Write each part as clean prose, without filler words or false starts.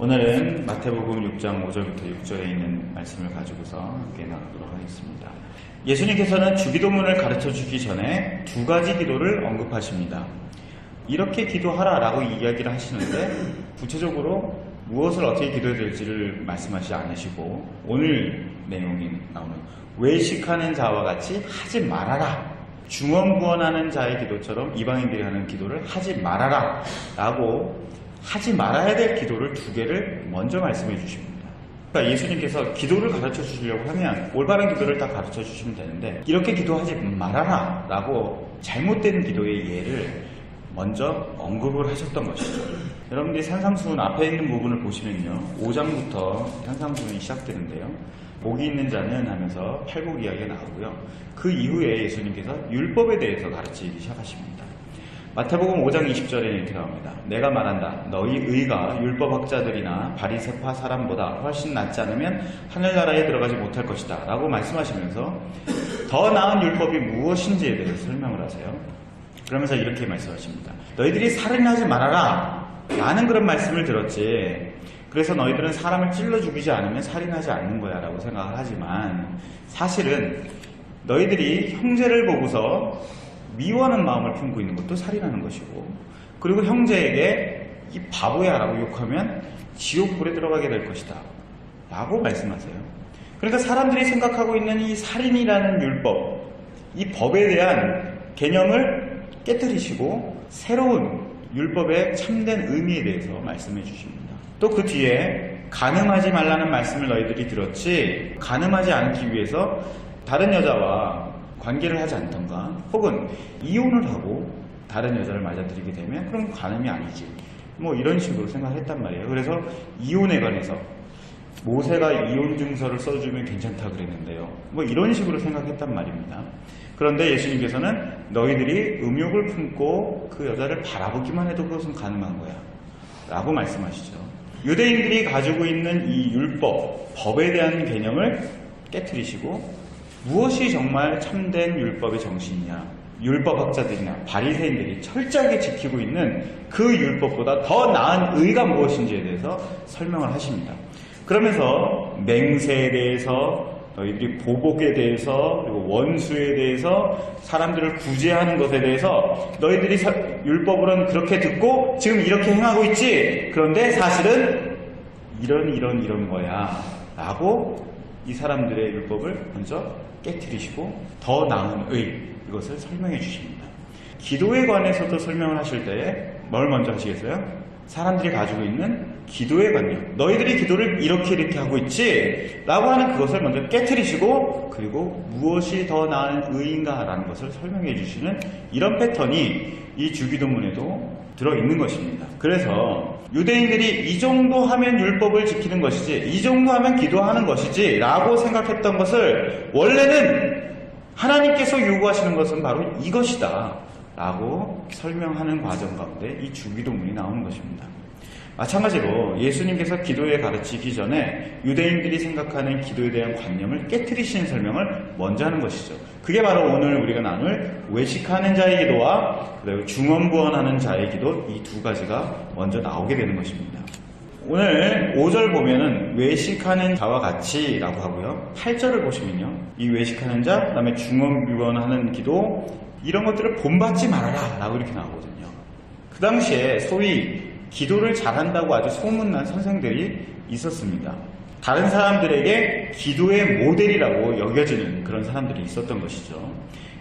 오늘은 마태복음 6장 5절부터 6절에 있는 말씀을 가지고서 함께 나누도록 하겠습니다. 예수님께서는 주기도문을 가르쳐 주기 전에 두 가지 기도를 언급하십니다. 이렇게 기도하라라고 이야기를 하시는데 구체적으로 무엇을 어떻게 기도해야 될지를 말씀하시지 않으시고 오늘 내용이 나오는 외식하는 자와 같이 하지 말아라, 중언부언하는 자의 기도처럼 이방인들이 하는 기도를 하지 말아라 라고 하지 말아야 될 기도를 두 개를 먼저 말씀해 주십니다. 그러니까 예수님께서 기도를 가르쳐 주시려고 하면 올바른 기도를 다 가르쳐 주시면 되는데 이렇게 기도하지 말아라 라고 잘못된 기도의 예를 먼저 언급을 하셨던 것이죠. 여러분들이 산상수훈 앞에 있는 부분을 보시면요, 5장부터 산상수훈이 시작되는데요, 복이 있는 자는 하면서 팔복 이야기가 나오고요. 그 이후에 예수님께서 율법에 대해서 가르치기 시작하십니다. 마태복음 5장 20절에 이렇게 나옵니다. 내가 말한다. 너희 의가 율법학자들이나 바리새파 사람보다 훨씬 낫지 않으면 하늘나라에 들어가지 못할 것이다 라고 말씀하시면서 더 나은 율법이 무엇인지에 대해서 설명을 하세요. 그러면서 이렇게 말씀하십니다. 너희들이 살인하지 말아라 라는 그런 말씀을 들었지, 그래서 너희들은 사람을 찔러 죽이지 않으면 살인하지 않는 거야 라고 생각을 하지만 사실은 너희들이 형제를 보고서 미워하는 마음을 품고 있는 것도 살인하는 것이고, 그리고 형제에게 이 바보야 라고 욕하면 지옥불에 들어가게 될 것이다 라고 말씀하세요. 그러니까 사람들이 생각하고 있는 이 살인이라는 율법, 이 법에 대한 개념을 깨뜨리시고 새로운 율법의 참된 의미에 대해서 말씀해 주십니다. 또 그 뒤에 간음하지 말라는 말씀을 너희들이 들었지, 간음하지 않기 위해서 다른 여자와 관계를 하지 않던가 혹은 이혼을 하고 다른 여자를 맞아들이게 되면 그럼 간음이 아니지, 뭐 이런 식으로 생각했단 말이에요. 그래서 이혼에 관해서 모세가 이혼 증서를 써주면 괜찮다 그랬는데요, 뭐 이런 식으로 생각했단 말입니다. 그런데 예수님께서는 너희들이 음욕을 품고 그 여자를 바라보기만 해도 그것은 가능한 거야 라고 말씀하시죠. 유대인들이 가지고 있는 이 율법, 법에 대한 개념을 깨트리시고 무엇이 정말 참된 율법의 정신이냐, 율법학자들이나 바리새인들이 철저하게 지키고 있는 그 율법보다 더 나은 의가 무엇인지에 대해서 설명을 하십니다. 그러면서 맹세에 대해서, 너희들이 보복에 대해서, 그리고 원수에 대해서, 사람들을 구제하는 것에 대해서 너희들이 율법으로는 그렇게 듣고 지금 이렇게 행하고 있지, 그런데 사실은 이런 거야 라고 이 사람들의 율법을 먼저 깨트리시고 더 나은 의, 이것을 설명해 주십니다. 기도에 관해서도 설명을 하실 때 뭘 먼저 하시겠어요? 사람들이 가지고 있는 기도의 관념, 너희들이 기도를 이렇게 하고 있지 라고 하는 그것을 먼저 깨트리시고, 그리고 무엇이 더 나은 의인가 라는 것을 설명해 주시는 이런 패턴이 이 주기도문에도 들어있는 것입니다. 그래서 유대인들이 이 정도 하면 율법을 지키는 것이지, 이 정도 하면 기도하는 것이지 라고 생각했던 것을 원래는 하나님께서 요구하시는 것은 바로 이것이다 라고 설명하는 과정 가운데 이 주기도문이 나오는 것입니다. 마찬가지로 예수님께서 기도에 가르치기 전에 유대인들이 생각하는 기도에 대한 관념을 깨트리시는 설명을 먼저 하는 것이죠. 그게 바로 오늘 우리가 나눌 외식하는 자의 기도와 그리고 중언부언하는 자의 기도, 이 두 가지가 먼저 나오게 되는 것입니다. 오늘 5절 보면은 외식하는 자와 같이 라고 하고요, 8절을 보시면요, 이 외식하는 자, 그 다음에 중언부언하는 기도, 이런 것들을 본받지 말아라 라고 이렇게 나오거든요. 그 당시에 소위 기도를 잘한다고 아주 소문난 선생들이 있었습니다. 다른 사람들에게 기도의 모델이라고 여겨지는 그런 사람들이 있었던 것이죠.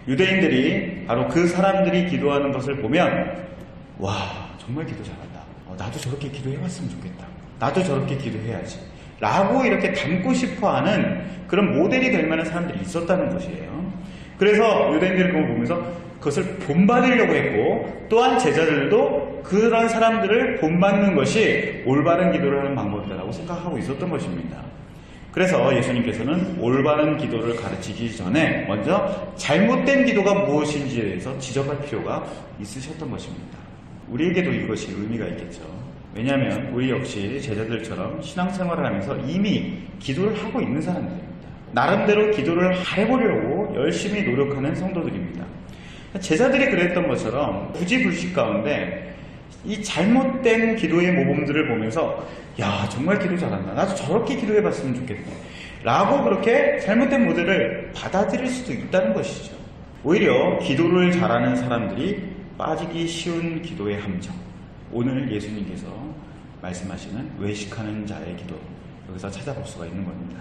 유대인들이 바로 그 사람들이 기도하는 것을 보면 와, 정말 기도 잘한다, 나도 저렇게 기도해봤으면 좋겠다, 나도 저렇게 기도해야지 라고 이렇게 닮고 싶어하는 그런 모델이 될 만한 사람들이 있었다는 것이에요. 그래서 유대인들이 그걸 보면서 그것을 본받으려고 했고, 또한 제자들도 그런 사람들을 본받는 것이 올바른 기도를 하는 방법이라고 생각하고 있었던 것입니다. 그래서 예수님께서는 올바른 기도를 가르치기 전에 먼저 잘못된 기도가 무엇인지에 대해서 지적할 필요가 있으셨던 것입니다. 우리에게도 이것이 의미가 있겠죠. 왜냐하면 우리 역시 제자들처럼 신앙생활을 하면서 이미 기도를 하고 있는 사람들입니다. 나름대로 기도를 해보려고 열심히 노력하는 성도들입니다. 제자들이 그랬던 것처럼 부지불식 가운데 이 잘못된 기도의 모범들을 보면서 야 정말 기도 잘한다. 나도 저렇게 기도해봤으면 좋겠네. 라고 그렇게 잘못된 모델을 받아들일 수도 있다는 것이죠. 오히려 기도를 잘하는 사람들이 빠지기 쉬운 기도의 함정. 오늘 예수님께서 말씀하시는 외식하는 자의 기도. 여기서 찾아볼 수가 있는 겁니다.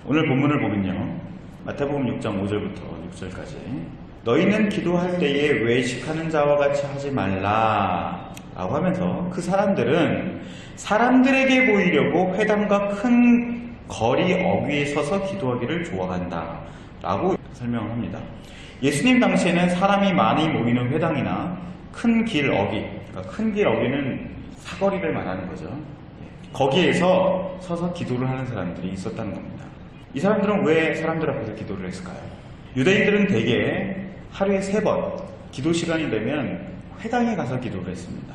오늘 본문을 보면요. 마태복음 6장 5절부터 6절까지 너희는 기도할 때에 외식하는 자와 같이 하지 말라 라고 하면서 그 사람들은 사람들에게 보이려고 회당과 큰 거리 어귀에 서서 기도하기를 좋아한다 라고 설명을 합니다. 예수님 당시에는 사람이 많이 모이는 회당이나 큰 길 어귀, 그러니까 큰 길 어귀는 사거리를 말하는 거죠. 거기에서 서서 기도를 하는 사람들이 있었다는 겁니다. 이 사람들은 왜 사람들 앞에서 기도를 했을까요? 유대인들은 대개 하루에 3번 기도 시간이 되면 회당에 가서 기도를 했습니다.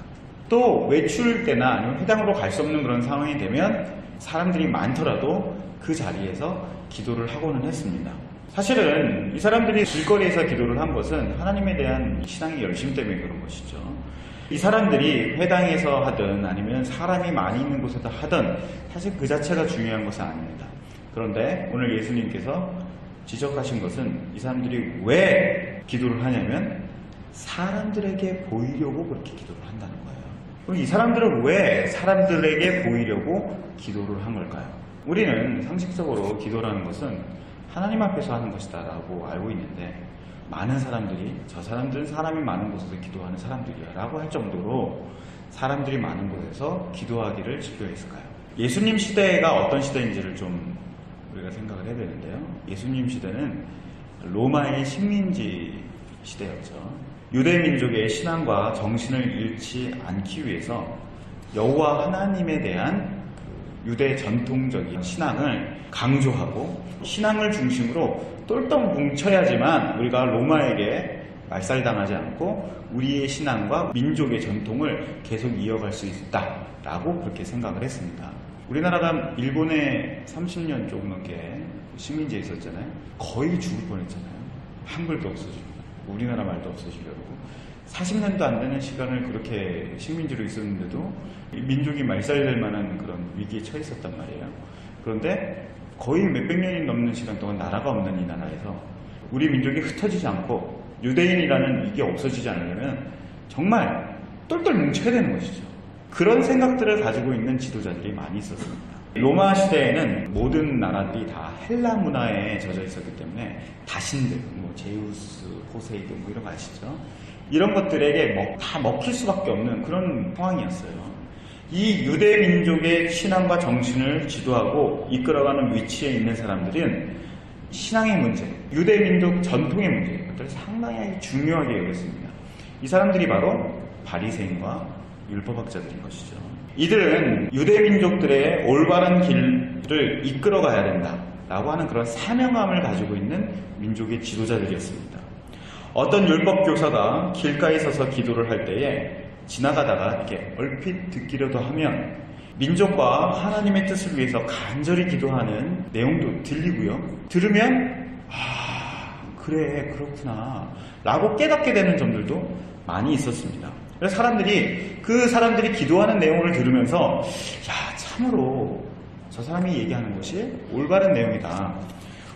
또 외출 때나 아니면 회당으로 갈 수 없는 그런 상황이 되면 사람들이 많더라도 그 자리에서 기도를 하고는 했습니다. 사실은 이 사람들이 길거리에서 기도를 한 것은 하나님에 대한 신앙의 열심 때문에 그런 것이죠. 이 사람들이 회당에서 하든 아니면 사람이 많이 있는 곳에서 하든 사실 그 자체가 중요한 것은 아닙니다. 그런데 오늘 예수님께서 지적하신 것은 이 사람들이 왜 기도를 하냐면 사람들에게 보이려고 그렇게 기도를 한다는 거예요. 그럼 이 사람들은 왜 사람들에게 보이려고 기도를 한 걸까요? 우리는 상식적으로 기도라는 것은 하나님 앞에서 하는 것이다 라고 알고 있는데 많은 사람들이 저 사람들은 사람이 많은 곳에서 기도하는 사람들이야 라고 할 정도로 사람들이 많은 곳에서 기도하기를 즐겨했을까요? 예수님 시대가 어떤 시대인지를 좀 우리가 생각을 해야 되는데요. 예수님 시대는 로마의 식민지 시대였죠. 유대 민족의 신앙과 정신을 잃지 않기 위해서 여호와 하나님에 대한 유대 전통적인 신앙을 강조하고 신앙을 중심으로 똘똘 뭉쳐야지만 우리가 로마에게 말살당하지 않고 우리의 신앙과 민족의 전통을 계속 이어갈 수 있다라고 그렇게 생각을 했습니다. 우리나라가 일본에 30년 조금 넘게 식민지에 있었잖아요. 거의 죽을 뻔했잖아요. 한글도 없어지고 우리나라 말도 없어지려고 40년도 안 되는 시간을 그렇게 식민지로 있었는데도 민족이 말살될 만한 그런 위기에 처했었단 말이에요. 그런데 거의 몇백 년이 넘는 시간 동안 나라가 없는 이 나라에서 우리 민족이 흩어지지 않고 유대인이라는 이게 없어지지 않으려면 정말 똘똘 뭉쳐야 되는 것이죠. 그런 생각들을 가지고 있는 지도자들이 많이 있었습니다. 로마 시대에는 모든 나라들이 다 헬라 문화에 젖어 있었기 때문에 다신들, 제우스, 포세이돈 이런 거 아시죠? 이런 것들에게 다 먹힐 수밖에 없는 그런 상황이었어요. 이 유대 민족의 신앙과 정신을 지도하고 이끌어가는 위치에 있는 사람들은 신앙의 문제, 유대 민족 전통의 문제, 이것들을 상당히 중요하게 여겼습니다. 이 사람들이 바로 바리새인과 율법학자들인 것이죠. 이들은 유대 민족들의 올바른 길을 이끌어가야 된다라고 하는 그런 사명감을 가지고 있는 민족의 지도자들이었습니다. 어떤 율법 교사가 길가에 서서 기도를 할 때에 지나가다가 이렇게 얼핏 듣기라도 하면 민족과 하나님의 뜻을 위해서 간절히 기도하는 내용도 들리고요. 들으면 그래 그렇구나 라고 깨닫게 되는 점들도 많이 있었습니다. 그래서 그 사람들이 기도하는 내용을 들으면서 야 참으로 저 사람이 얘기하는 것이 올바른 내용이다.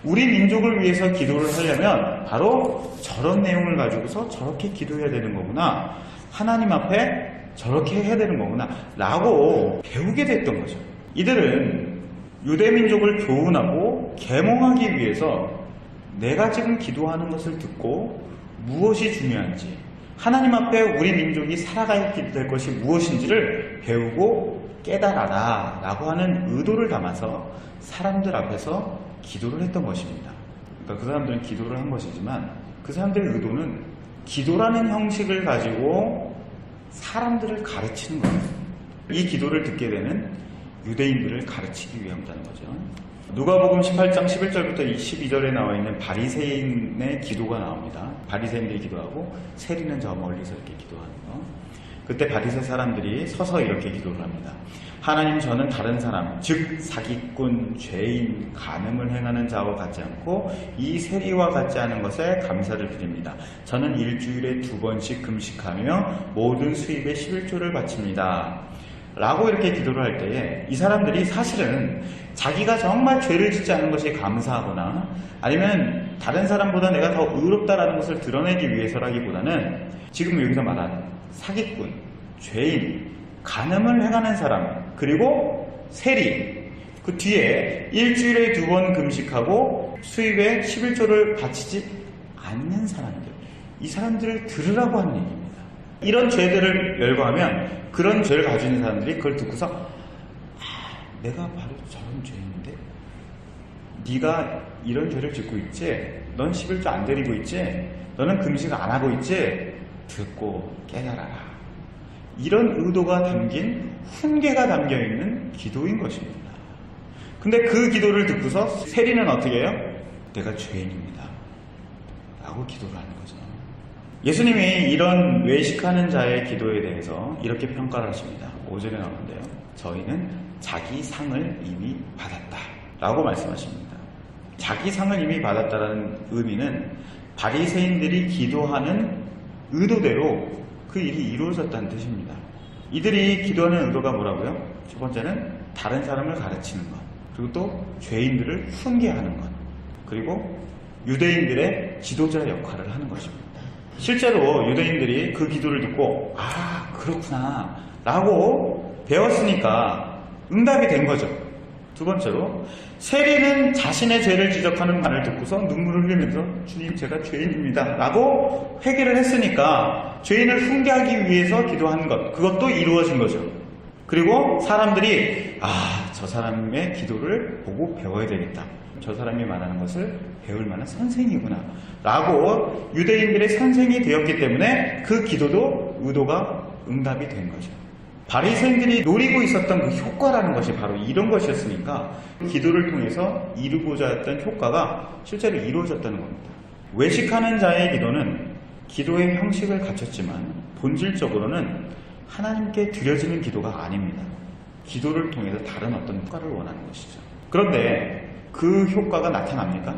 우리 민족을 위해서 기도를 하려면 바로 저런 내용을 가지고서 저렇게 기도해야 되는 거구나. 하나님 앞에 저렇게 해야 되는 거구나 라고 배우게 됐던 거죠. 이들은 유대 민족을 교훈하고 계몽하기 위해서 내가 지금 기도하는 것을 듣고 무엇이 중요한지 하나님 앞에 우리 민족이 살아가야 될 것이 무엇인지를 배우고 깨달아라 라고 하는 의도를 담아서 사람들 앞에서 기도를 했던 것입니다. 그러니까 그 사람들은 기도를 한 것이지만 그 사람들의 의도는 기도라는 형식을 가지고 사람들을 가르치는 거예요. 이 기도를 듣게 되는 유대인들을 가르치기 위함이라는 거죠. 누가복음 18장 11절부터 12절에 나와 있는 바리새인의 기도가 나옵니다. 바리새인들이 기도하고 세리는 저 멀리서 이렇게 기도하는 거. 그때 바리새 사람들이 서서 이렇게 기도를 합니다. 하나님, 저는 다른 사람, 즉 사기꾼, 죄인, 간음을 행하는 자와 같지 않고 이 세리와 같지 않은 것에 감사를 드립니다. 저는 일주일에 2번씩 금식하며 모든 수입의 11조를 바칩니다. 라고 이렇게 기도를 할 때에 이 사람들이 사실은 자기가 정말 죄를 짓지 않은 것이 감사하거나 아니면 다른 사람보다 내가 더 의롭다라는 것을 드러내기 위해서라기보다는 지금 여기서 말한 사기꾼, 죄인, 간음을 행하는 사람, 그리고 세리, 그 뒤에 일주일에 2번 금식하고 수입의 11조를 바치지 않는 사람들, 이 사람들을 들으라고 하는 얘기입니다. 이런 죄들을 열거하면 그런 죄를 가지고 있는 사람들이 그걸 듣고서 내가 바로 저런 죄인인데 네가 이런 죄를 짓고 있지? 넌 11조 안 드리고 있지? 너는 금식 안 하고 있지? 듣고 깨달아라. 이런 의도가 담긴 훈계가 담겨있는 기도인 것입니다. 근데 그 기도를 듣고서 세리는 어떻게 해요? 내가 죄인입니다 라고 기도를 하는 거죠. 예수님이 이런 외식하는 자의 기도에 대해서 이렇게 평가를 하십니다. 5절에 나오는데요. 저희는 자기 상을 이미 받았다 라고 말씀하십니다. 자기 상을 이미 받았다라는 의미는 바리새인들이 기도하는 의도대로 그 일이 이루어졌다는 뜻입니다. 이들이 기도하는 의도가 뭐라고요? 첫 번째는 다른 사람을 가르치는 것, 그리고 또 죄인들을 훈계하는 것, 그리고 유대인들의 지도자 역할을 하는 것입니다. 실제로 유대인들이 그 기도를 듣고 그렇구나 라고 배웠으니까 응답이 된 거죠. 두 번째로 세리는 자신의 죄를 지적하는 말을 듣고서 눈물을 흘리면서 주님, 제가 죄인입니다 라고 회개를 했으니까 죄인을 훈계하기 위해서 기도한 것, 그것도 이루어진 거죠. 그리고 사람들이 저 사람의 기도를 보고 배워야 되겠다, 저 사람이 말하는 것을 배울 만한 선생이구나 라고 유대인들의 선생이 되었기 때문에 그 기도도 의도가 응답이 된 거죠. 바리새인들이 노리고 있었던 그 효과라는 것이 바로 이런 것이었으니까 기도를 통해서 이루고자 했던 효과가 실제로 이루어졌다는 겁니다. 외식하는 자의 기도는 기도의 형식을 갖췄지만 본질적으로는 하나님께 드려지는 기도가 아닙니다. 기도를 통해서 다른 어떤 효과를 원하는 것이죠. 그런데 그 효과가 나타납니까?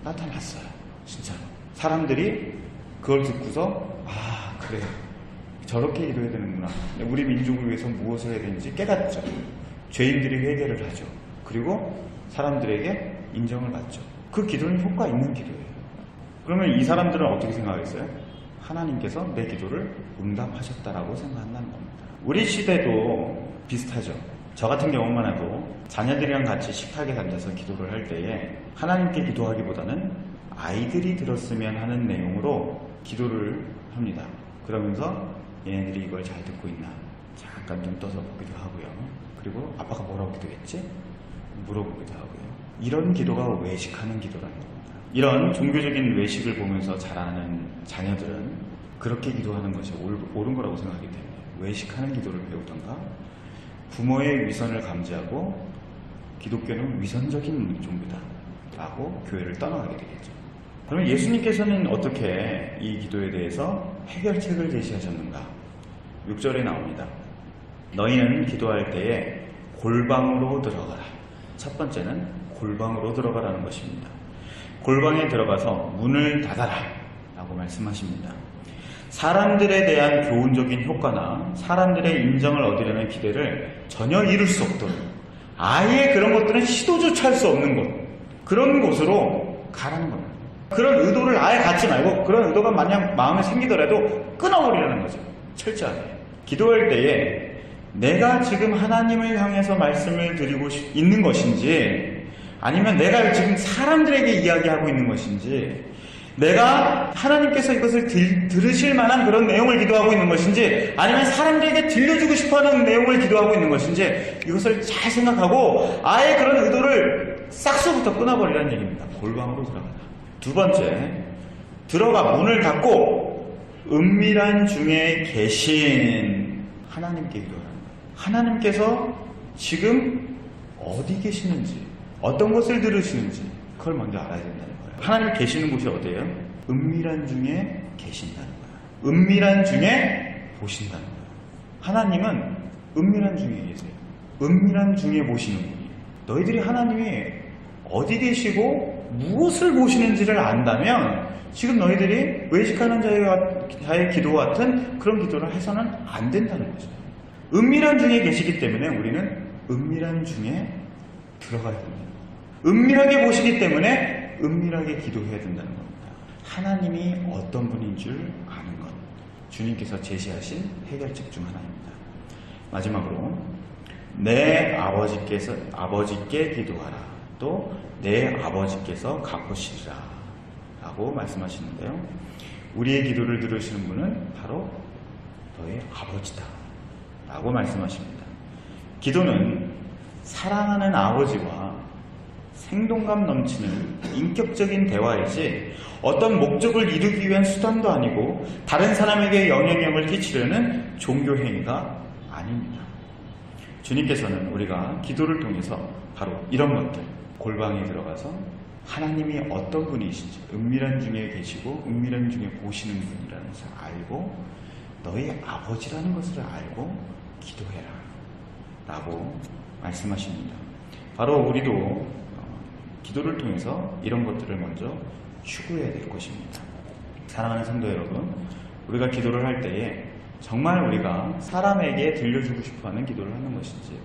나타났어요. 진짜로. 사람들이 그걸 듣고서 그래요, 저렇게 기도해야 되는구나, 우리 민족을 위해서 무엇을 해야 되는지 깨닫죠. 죄인들이 회개를 하죠. 그리고 사람들에게 인정을 받죠. 그 기도는 효과 있는 기도예요. 그러면 이 사람들은 어떻게 생각했어요? 하나님께서 내 기도를 응답하셨다라고 생각한다는 겁니다. 우리 시대도 비슷하죠. 저 같은 경우만 해도 자녀들이랑 같이 식탁에 앉아서 기도를 할 때에 하나님께 기도하기보다는 아이들이 들었으면 하는 내용으로 기도를 합니다. 그러면서 얘네들이 이걸 잘 듣고 있나 잠깐 눈 떠서 보기도 하고요. 그리고 아빠가 뭐라고 기도했지? 물어보기도 하고요. 이런 기도가 외식하는 기도라는 겁니다. 이런 종교적인 외식을 보면서 자라는 자녀들은 그렇게 기도하는 것이 옳은 거라고 생각하기 때문에 외식하는 기도를 배우던가, 부모의 위선을 감지하고 기독교는 위선적인 종교다 라고 교회를 떠나가게 되겠죠. 그러면 예수님께서는 어떻게 이 기도에 대해서 해결책을 제시하셨는가? 6절에 나옵니다. 너희는 기도할 때에 골방으로 들어가라. 첫 번째는 골방으로 들어가라는 것입니다. 골방에 들어가서 문을 닫아라 라고 말씀하십니다. 사람들에 대한 교훈적인 효과나 사람들의 인정을 얻으려는 기대를 전혀 이룰 수 없도록, 아예 그런 것들은 시도조차 할 수 없는 곳, 그런 곳으로 가라는 겁니다. 그런 의도를 아예 갖지 말고, 그런 의도가 만약 마음에 생기더라도 끊어버리라는 거죠. 철저하게. 기도할 때에 내가 지금 하나님을 향해서 말씀을 드리고 있는 것인지, 아니면 내가 지금 사람들에게 이야기하고 있는 것인지, 내가 하나님께서 이것을 들으실 만한 그런 내용을 기도하고 있는 것인지, 아니면 사람들에게 들려주고 싶어하는 내용을 기도하고 있는 것인지, 이것을 잘 생각하고 아예 그런 의도를 싹수부터 끊어버리라는 얘기입니다. 골방으로 들어가라. 두 번째, 들어가 문을 닫고 은밀한 중에 계신 하나님께 기도하는 거예요. 하나님께서 지금 어디 계시는지, 어떤 것을 들으시는지 그걸 먼저 알아야 된다는 거예요. 하나님 계시는 곳이 어디예요? 은밀한 중에 계신다는 거예요. 은밀한 중에 보신다는 거예요. 하나님은 은밀한 중에 계세요. 은밀한 중에 보시는 분이에요. 너희들이 하나님이 어디 계시고 무엇을 보시는지를 안다면 지금 너희들이 외식하는 자의 기도와 같은 그런 기도를 해서는 안 된다는 거죠. 은밀한 중에 계시기 때문에 우리는 은밀한 중에 들어가야 됩니다. 은밀하게 보시기 때문에 은밀하게 기도해야 된다는 겁니다. 하나님이 어떤 분인 줄 아는 것, 주님께서 제시하신 해결책 중 하나입니다. 마지막으로 내 아버지께 기도하라. 또 내 아버지께서 갚으시리라 라고 말씀하시는데요. 우리의 기도를 들으시는 분은 바로 너의 아버지다 라고 말씀하십니다. 기도는 사랑하는 아버지와 생동감 넘치는 인격적인 대화이지 어떤 목적을 이루기 위한 수단도 아니고 다른 사람에게 영향력을 끼치려는 종교 행위가 아닙니다. 주님께서는 우리가 기도를 통해서 바로 이런 것들, 골방에 들어가서 하나님이 어떤 분이신지 은밀한 중에 계시고 은밀한 중에 보시는 분이라는 것을 알고 너희 아버지라는 것을 알고 기도해라 라고 말씀하십니다. 바로 우리도 기도를 통해서 이런 것들을 먼저 추구해야 될 것입니다. 사랑하는 성도 여러분, 우리가 기도를 할 때에 정말 우리가 사람에게 들려주고 싶어하는 기도를 하는 것인지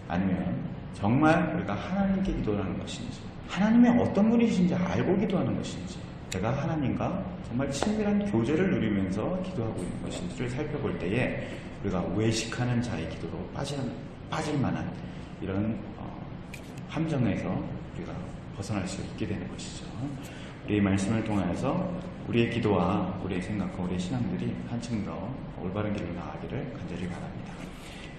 아니면 정말 우리가 하나님께 기도를 하는 것인지 하나님이 어떤 분이신지 알고 기도하는 것인지 내가 하나님과 정말 친밀한 교제를 누리면서 기도하고 있는 것인지를 살펴볼 때에 우리가 외식하는 자의 기도로 빠질 만한 이런 함정에서 우리가 벗어날 수 있게 되는 것이죠. 우리의 말씀을 통하여서 우리의 기도와 우리의 생각과 우리의 신앙들이 한층 더 올바른 길로 나아가기를 간절히 바랍니다.